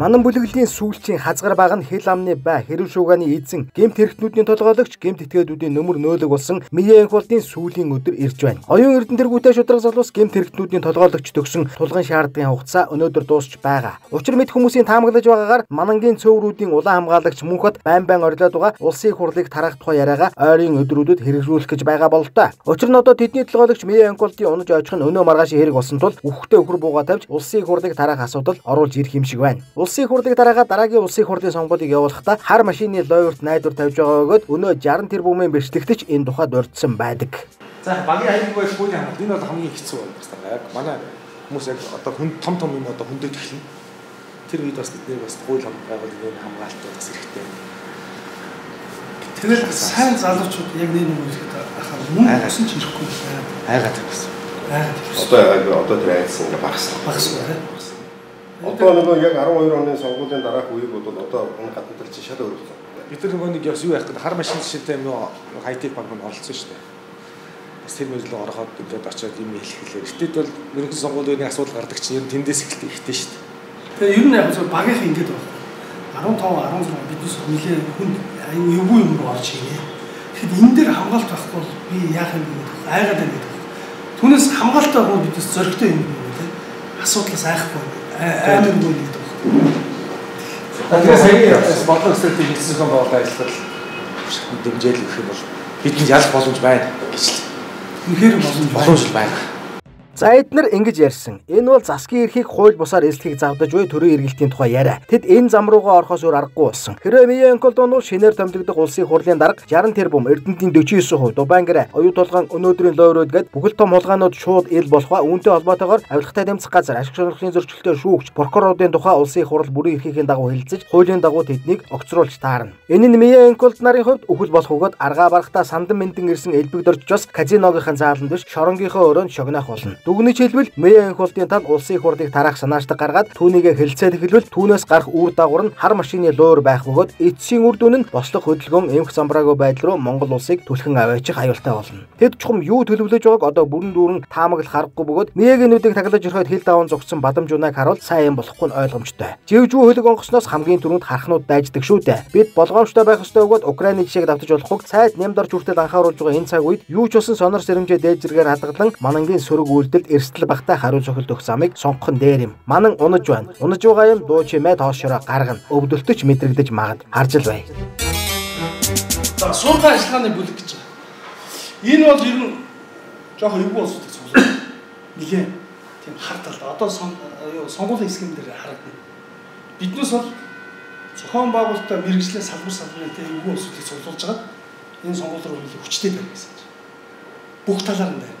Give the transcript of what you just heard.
Манан бүлэглэлийн сүүлчийн хазгар баг нь хэл амны бай хэрэг шуугааны эзэн гэмт хэрэгтнүүдийн толгойлогч гэмт этгээдүүдийн нөмөр нөөлөг болсон Мие Энхолтын сүүлийн өдөр ирж байна. Оюун эрдэнтэргүүтэй шударга залуус гэмт хэрэгтнүүдийн толгойлогч төгсөн тулгын шаардлагын хугацаа өнөөдөр дуусч байгаа. Учир мэд хүмүүсийн таамаглаж байгаагаар Манангийн цөөврүүдийн улаан хамгаалагч Мөнхөд байн орлоод байгаа улсын хурлыг тараах тухай яриагаа ойрын өдрүүдэд хэрэгжүүлэх гэж байгаа бололтой. Учир нь одоо тэдний толгойлогч Мие Энхолтын унаж ойчих нь өнөө маргаашийн хэрэг болсон тул үхтэй өхөр бууга тавьж улсын хурлыг тараах асуудал оруулж ирэх юм шиг байна. Улсын хурлыг дараагаад дараагийн улсын хурлын сонгуулийг явуулахдаа хар машины лойрт найдвар тавьж байгаа бөгөөд өнөө 60 тэрбумын бэрхшээлтч энэ тухайд урьдсан байдаг. За багийн аяг байж хуулийн хамгаалалт энэ бол хамгийн хэцүү байна. Яг манай хүмүүс яг одоо том юм одоо хүндэт эхэлнэ. Тэр үед бас бидний бас хууль байгууллагын хамгаалалтууд бас хэрэгтэй. Тэгэл сайн залуучууд яг нэг үгээд ахаа мөн гэсэн ч ирэхгүй айгаад байсан. Одоо тэр айдсан ингээ багассан. Одоо нөгөө яг 12 оны сонгуулийн дараах үеиг бол одоо энэ гадна тал чинь шал өөрчлөлт. Бид нар нөгөө нэг яс юу яах гэдэг хар машин жишээтэй нөгөө хайтек банк нь оролцсон шүү дээ. Бас тэр мэдлэг ороход ингээд очиод юм хэлэхлээр. Гэтэл бол ерөнхий сонгуулийн асуудал гардаг чинь тэндээс эхэлдэг ихтэй шүү дээ. Тэгээ ер нь яг зөв багийнх ингээд байна. 15 16 биднес нэлээ хүн эвгүй юм руу орж ирээ. Тэгэхэд энэ дээр хамгаалт байхгүй бол би яах юм бэ гэдэг айгаад байна гэдэг. Түүнээс хамгаалалтаа бол биднес зөрөгтэй юм байна лээ. Асуудлаас айхгүй амар үгүй гэдэг. Тэгэхээр саяны бодлого стратеги хийсэн хэн боолоо ажиллах дэмжээл гэх юм бол бидэнд ялах боломж байна гэж л. Үнэхээр боломж байна. За эднэр ингэж ярьсан. Энэ бол засгийн эрхийг хууль бусаар эслэхийг завдаж буй төрийн эргэлтийн тухай яриа. Тэд энэ зам руугаа орохоос өөр аргагүй болсон. Хэрвээ Мие Энхолт бол шинээр томилогдох улсын хурлын дарга 60 тэрбум, Эрдэнэтийн 49%, Дубангэр, оюу толгойн өнөөдрийн лойрууд гээд бүхэл том хулгайнууд шууд ил болох ба үүнтэй холбоотойгоор авилгатай тэмцэх газар, ашиг сонирхлын зөрчилтэй шүүгч, прокуроруудын тухай улсын хурал бүрэн эрхийн дагуу хэлэлцэж, хуулийн дагуу тэднийг огцруулж таарна. Энэ нь Мие Энхолт нарын хувьд үхэл болох бөгөөд аргаа барахтаа сандан мэндэн ирсэн элбэгдэрч бас казиногийнхын зааланд биш шоронгийнхоо өрөөнд шогнох болно. Дүгнэж хэлбэл Мие Энхолтын тал улсын хурлыг тараах санаачдаг гаргаад түүнийгээ хэлцээд эхэлвэл түүнээс гарах үр дагавар нь хар машины луур байх бөгөөд эцсийн үр дүн нь бослог хөдөлгөөн эмх замбраагүй байдал руу Монгол улсыг түлхэн аваачих аюултай болно. Тэд чухам юу төлөвлөж байгааг одоо бүрэн дүүрэн таамаглах аргагүй бөгөөд Миегийнүүдийг таглаж өрхөд хил даван зогссон бадамж унааг харуул сайн юм болохгүй нь ойлгомжтой. Живжүү хөлөг онгоцноос хамгийн түрүүнд харахнууд дайждаг шүү дээ. Бид болгоомжтой байх ёстой бөгөөд Украины жишээг давтаж болохгүй сайд нямдарч хүртэл анхааруулж байгаа энэ цаг үед юу ч болсон сонор сэрэмжээ дээд зэрэгээр хадгалан Манангийн сөрөг үйлдэлд эрсдэл багтай хариу цохилт өгөх замыг сонгох нь дээр юм. Манан унаж байна. Унаж байгаа юм дуу чимээ тоошороо гаргана. Өвдөлтөч мэдрэгдэж магад харж л бай. За сургууль ажиллагааны бүлэг гэж байна. Энэ бол ер нь жоохон эвгүй улсуудыг цуглаа. Нилээ тийм хар талд. Одоо сонгуулийн схем дээр харагдана. Биднээс бол зохион байгуулалтаа мэрэгжлийн салбарын тийм эвгүй улсуудыг цуглуулж байгаа. Энэ сонгууль руу хүчтэй байх гэсэн. Бүх талаар нь байна.